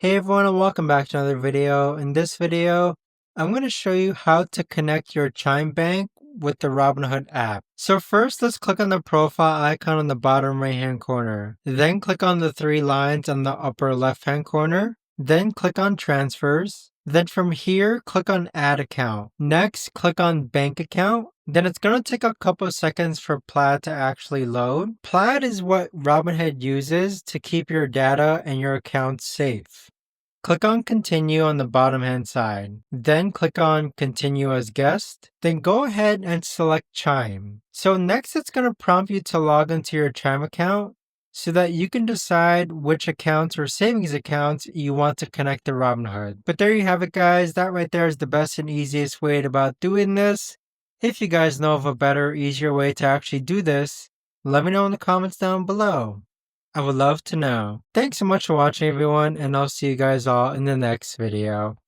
Hey everyone and welcome back to another video. In this video, I'm going to show you how to connect your Chime bank with the Robinhood app. So first, let's click on the profile icon on the bottom right hand corner. Then click on the three lines on the upper left hand corner. Then click on transfers. Then from here, click on add account. Next, click on bank account. Then it's going to take a couple seconds for Plaid to actually load. Plaid is what Robinhood uses to keep your data and your accounts safe. Click on continue on the bottom hand side. Then click on continue as guest. Then go ahead and select Chime. So next it's going to prompt you to log into your Chime account so that you can decide which accounts or savings accounts you want to connect to Robinhood. But there you have it guys. That right there is the best and easiest way about doing this. If you guys know of a better, easier way to actually do this, let me know in the comments down below. I would love to know. Thanks so much for watching everyone, and I'll see you guys all in the next video.